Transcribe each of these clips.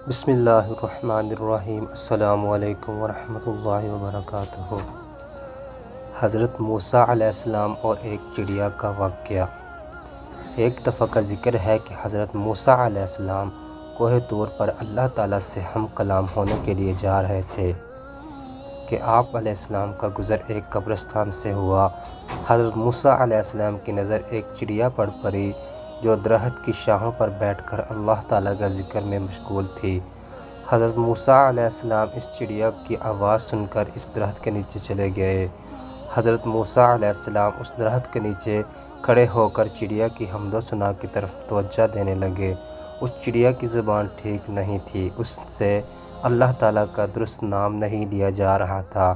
بسم اللہ الرحمن الرحیم۔ السلام علیکم ورحمۃ اللہ وبرکاتہ۔ حضرت موسیٰ علیہ السلام اور ایک چڑیا کا واقعہ۔ ایک دفعہ کا ذکر ہے کہ حضرت موسیٰ علیہ السلام کوہ طور پر اللہ تعالیٰ سے ہم کلام ہونے کے لیے جا رہے تھے کہ آپ علیہ السلام کا گزر ایک قبرستان سے ہوا۔ حضرت موسیٰ علیہ السلام کی نظر ایک چڑیا پر پڑی جو درخت کی شاخوں پر بیٹھ کر اللہ تعالیٰ کا ذکر میں مشغول تھی۔ حضرت موسیٰ علیہ السلام اس چڑیا کی آواز سن کر اس درخت کے نیچے چلے گئے۔ حضرت موسیٰ علیہ السلام اس درخت کے نیچے کھڑے ہو کر چڑیا کی حمد و ثنا کی طرف توجہ دینے لگے۔ اس چڑیا کی زبان ٹھیک نہیں تھی، اس سے اللہ تعالیٰ کا درست نام نہیں لیا جا رہا تھا۔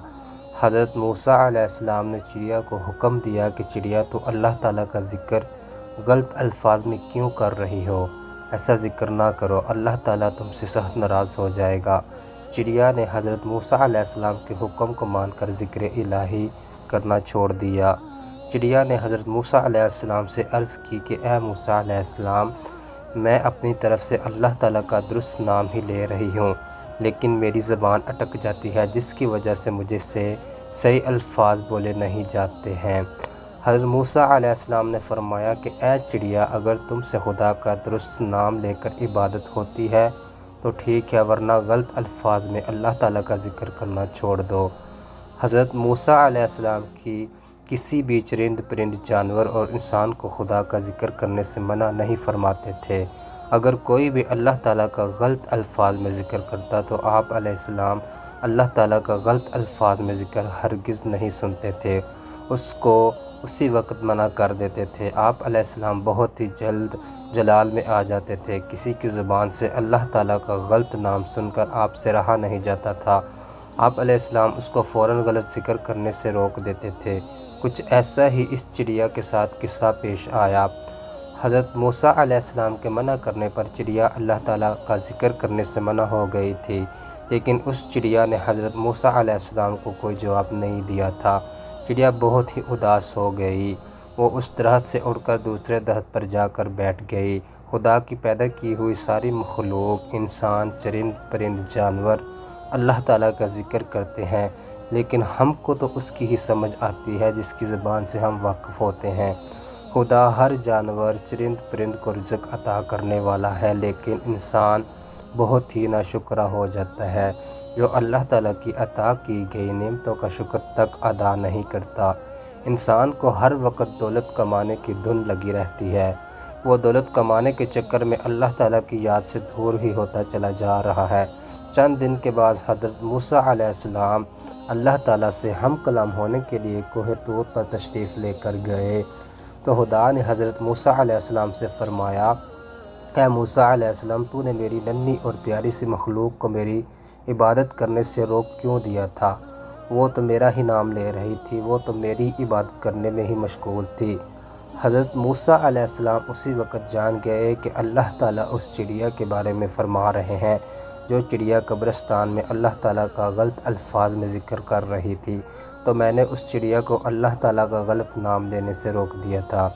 حضرت موسیٰ علیہ السلام نے چڑیا کو حکم دیا کہ چڑیا تو اللہ تعالیٰ کا ذکر غلط الفاظ میں کیوں کر رہی ہو؟ ایسا ذکر نہ کرو، اللہ تعالیٰ تم سے سخت ناراض ہو جائے گا۔ چڑیا نے حضرت موسیٰ علیہ السلام کے حکم کو مان کر ذکر الہی کرنا چھوڑ دیا۔ چڑیا نے حضرت موسیٰ علیہ السلام سے عرض کی کہ اے موسیٰ علیہ السلام، میں اپنی طرف سے اللہ تعالیٰ کا درست نام ہی لے رہی ہوں، لیکن میری زبان اٹک جاتی ہے جس کی وجہ سے مجھے صحیح الفاظ بولے نہیں جاتے ہیں۔ حضرت موسیٰ علیہ السلام نے فرمایا کہ اے چڑیا، اگر تم سے خدا کا درست نام لے کر عبادت ہوتی ہے تو ٹھیک ہے، ورنہ غلط الفاظ میں اللہ تعالیٰ کا ذکر کرنا چھوڑ دو۔ حضرت موسیٰ علیہ السلام کی کسی بھی چرند پرند جانور اور انسان کو خدا کا ذکر کرنے سے منع نہیں فرماتے تھے۔ اگر کوئی بھی اللہ تعالیٰ کا غلط الفاظ میں ذکر کرتا تو آپ علیہ السلام اللہ تعالیٰ کا غلط الفاظ میں ذکر ہرگز نہیں سنتے تھے، اس کو اسی وقت منع کر دیتے تھے۔ آپ علیہ السلام بہت ہی جلد جلال میں آ جاتے تھے۔ کسی کی زبان سے اللہ تعالیٰ کا غلط نام سن کر آپ سے رہا نہیں جاتا تھا، آپ علیہ السلام اس کو فوراً غلط ذکر کرنے سے روک دیتے تھے۔ کچھ ایسا ہی اس چڑیا کے ساتھ قصہ پیش آیا۔ حضرت موسیٰ علیہ السلام کے منع کرنے پر چڑیا اللہ تعالیٰ کا ذکر کرنے سے منع ہو گئی تھی، لیکن اس چڑیا نے حضرت موسیٰ علیہ السلام کو کوئی جواب نہیں دیا تھا۔ چڑیا بہت ہی اداس ہو گئی، وہ اس درخت سے اڑ کر دوسرے درخت پر جا کر بیٹھ گئی۔ خدا کی پیدا کی ہوئی ساری مخلوق، انسان، چرند پرند جانور اللہ تعالیٰ کا ذکر کرتے ہیں، لیکن ہم کو تو اس کی ہی سمجھ آتی ہے جس کی زبان سے ہم واقف ہوتے ہیں۔ خدا ہر جانور، چرند پرند کو رزق عطا کرنے والا ہے، لیکن انسان بہت ہی ناشکرا ہو جاتا ہے، جو اللہ تعالیٰ کی عطا کی گئی نعمتوں کا شکر تک ادا نہیں کرتا۔ انسان کو ہر وقت دولت کمانے کی دھن لگی رہتی ہے، وہ دولت کمانے کے چکر میں اللہ تعالیٰ کی یاد سے دور ہی ہوتا چلا جا رہا ہے۔ چند دن کے بعد حضرت موسیٰ علیہ السلام اللہ تعالیٰ سے ہم کلام ہونے کے لیے کوہ طور پر تشریف لے کر گئے تو خدا نے حضرت موسیٰ علیہ السلام سے فرمایا، اے موسیٰ علیہ السلام، تو نے میری ننھی اور پیاری سی مخلوق کو میری عبادت کرنے سے روک کیوں دیا تھا؟ وہ تو میرا ہی نام لے رہی تھی، وہ تو میری عبادت کرنے میں ہی مشغول تھی۔ حضرت موسیٰ علیہ السلام اسی وقت جان گئے کہ اللہ تعالیٰ اس چڑیا کے بارے میں فرما رہے ہیں جو چڑیا قبرستان میں اللہ تعالیٰ کا غلط الفاظ میں ذکر کر رہی تھی، تو میں نے اس چڑیا کو اللہ تعالیٰ کا غلط نام لینے سے روک دیا تھا۔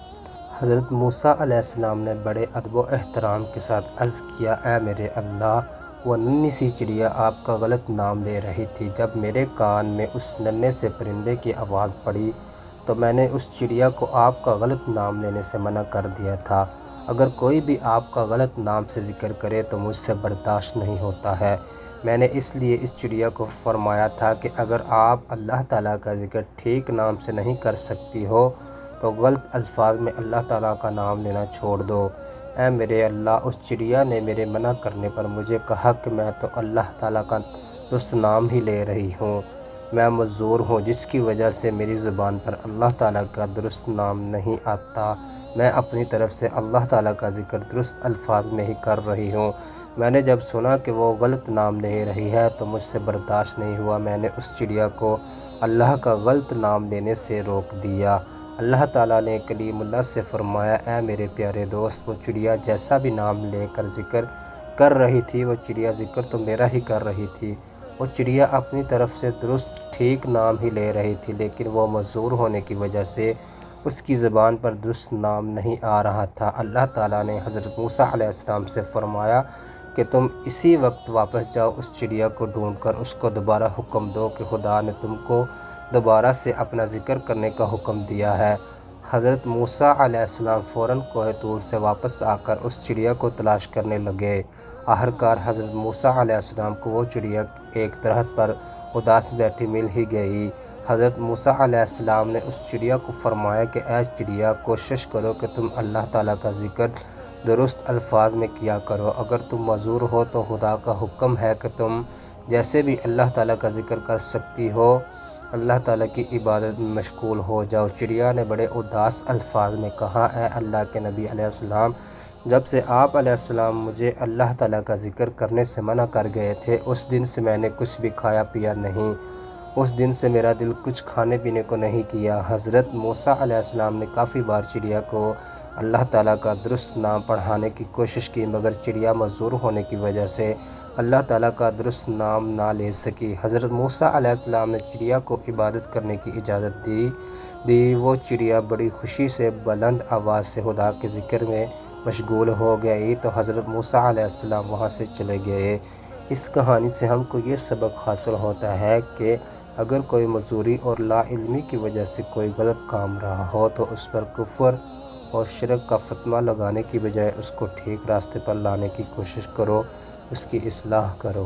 حضرت موسیٰ علیہ السلام نے بڑے ادب و احترام کے ساتھ عرض کیا، اے میرے اللہ، وہ ننھی سی چڑیا آپ کا غلط نام لے رہی تھی۔ جب میرے کان میں اس ننھے سے پرندے کی آواز پڑی تو میں نے اس چڑیا کو آپ کا غلط نام لینے سے منع کر دیا تھا۔ اگر کوئی بھی آپ کا غلط نام سے ذکر کرے تو مجھ سے برداشت نہیں ہوتا ہے۔ میں نے اس لیے اس چڑیا کو فرمایا تھا کہ اگر آپ اللہ تعالیٰ کا ذکر ٹھیک نام سے نہیں کر سکتی ہو تو غلط الفاظ میں اللہ تعالیٰ کا نام لینا چھوڑ دو۔ اے میرے اللہ، اس چڑیا نے میرے منع کرنے پر مجھے کہا کہ میں تو اللہ تعالیٰ کا درست نام ہی لے رہی ہوں، میں معذور ہوں، جس کی وجہ سے میری زبان پر اللہ تعالیٰ کا درست نام نہیں آتا۔ میں اپنی طرف سے اللہ تعالیٰ کا ذکر درست الفاظ میں ہی کر رہی ہوں۔ میں نے جب سنا کہ وہ غلط نام لے رہی ہے تو مجھ سے برداشت نہیں ہوا، میں نے اس چڑیا کو اللہ کا غلط نام لینے سے روک دیا۔ اللہ تعالیٰ نے کلیم اللہ سے فرمایا، اے میرے پیارے دوست، وہ چڑیا جیسا بھی نام لے کر ذکر کر رہی تھی، وہ چڑیا ذکر تو میرا ہی کر رہی تھی۔ وہ چڑیا اپنی طرف سے درست ٹھیک نام ہی لے رہی تھی، لیکن وہ معذور ہونے کی وجہ سے اس کی زبان پر درست نام نہیں آ رہا تھا۔ اللہ تعالیٰ نے حضرت موسیٰ علیہ السلام سے فرمایا کہ تم اسی وقت واپس جاؤ، اس چڑیا کو ڈھونڈ کر اس کو دوبارہ حکم دو کہ خدا نے تم کو دوبارہ سے اپنا ذکر کرنے کا حکم دیا ہے۔ حضرت موسیٰ علیہ السلام فوراً کوہ طور سے واپس آ کر اس چڑیا کو تلاش کرنے لگے۔ آخرکار حضرت موسیٰ علیہ السلام کو وہ چڑیا ایک درخت پر اداس بیٹھی مل ہی گئی۔ حضرت موسیٰ علیہ السلام نے اس چڑیا کو فرمایا کہ اے چڑیا، کوشش کرو کہ تم اللہ تعالیٰ کا ذکر درست الفاظ میں کیا کرو۔ اگر تم معذور ہو تو خدا کا حکم ہے کہ تم جیسے بھی اللہ تعالیٰ کا ذکر کر سکتی ہو، اللہ تعالیٰ کی عبادت میں مشغول ہو جاؤ۔ چڑیا نے بڑے اداس الفاظ میں کہا، اے اللہ کے نبی علیہ السلام، جب سے آپ علیہ السلام مجھے اللہ تعالیٰ کا ذکر کرنے سے منع کر گئے تھے، اس دن سے میں نے کچھ بھی کھایا پیا نہیں، اس دن سے میرا دل کچھ کھانے پینے کو نہیں کیا۔ حضرت موسیٰ علیہ السلام نے کافی بار چڑیا کو اللہ تعالیٰ کا درست نام پڑھانے کی کوشش کی، مگر چڑیا معذور ہونے کی وجہ سے اللہ تعالیٰ کا درست نام نہ لے سکی۔ حضرت موسیٰ علیہ السلام نے چڑیا کو عبادت کرنے کی اجازت دی۔ وہ چڑیا بڑی خوشی سے بلند آواز سے خدا کے ذکر میں مشغول ہو گئی تو حضرت موسیٰ علیہ السلام وہاں سے چلے گئے۔ اس کہانی سے ہم کو یہ سبق حاصل ہوتا ہے کہ اگر کوئی معذوری اور لا علمی کی وجہ سے کوئی غلط کام رہا ہو تو اس پر کفر اور شرک کا فتویٰ لگانے کی بجائے اس کو ٹھیک راستے پر لانے کی کوشش کرو، اس کی اصلاح کرو۔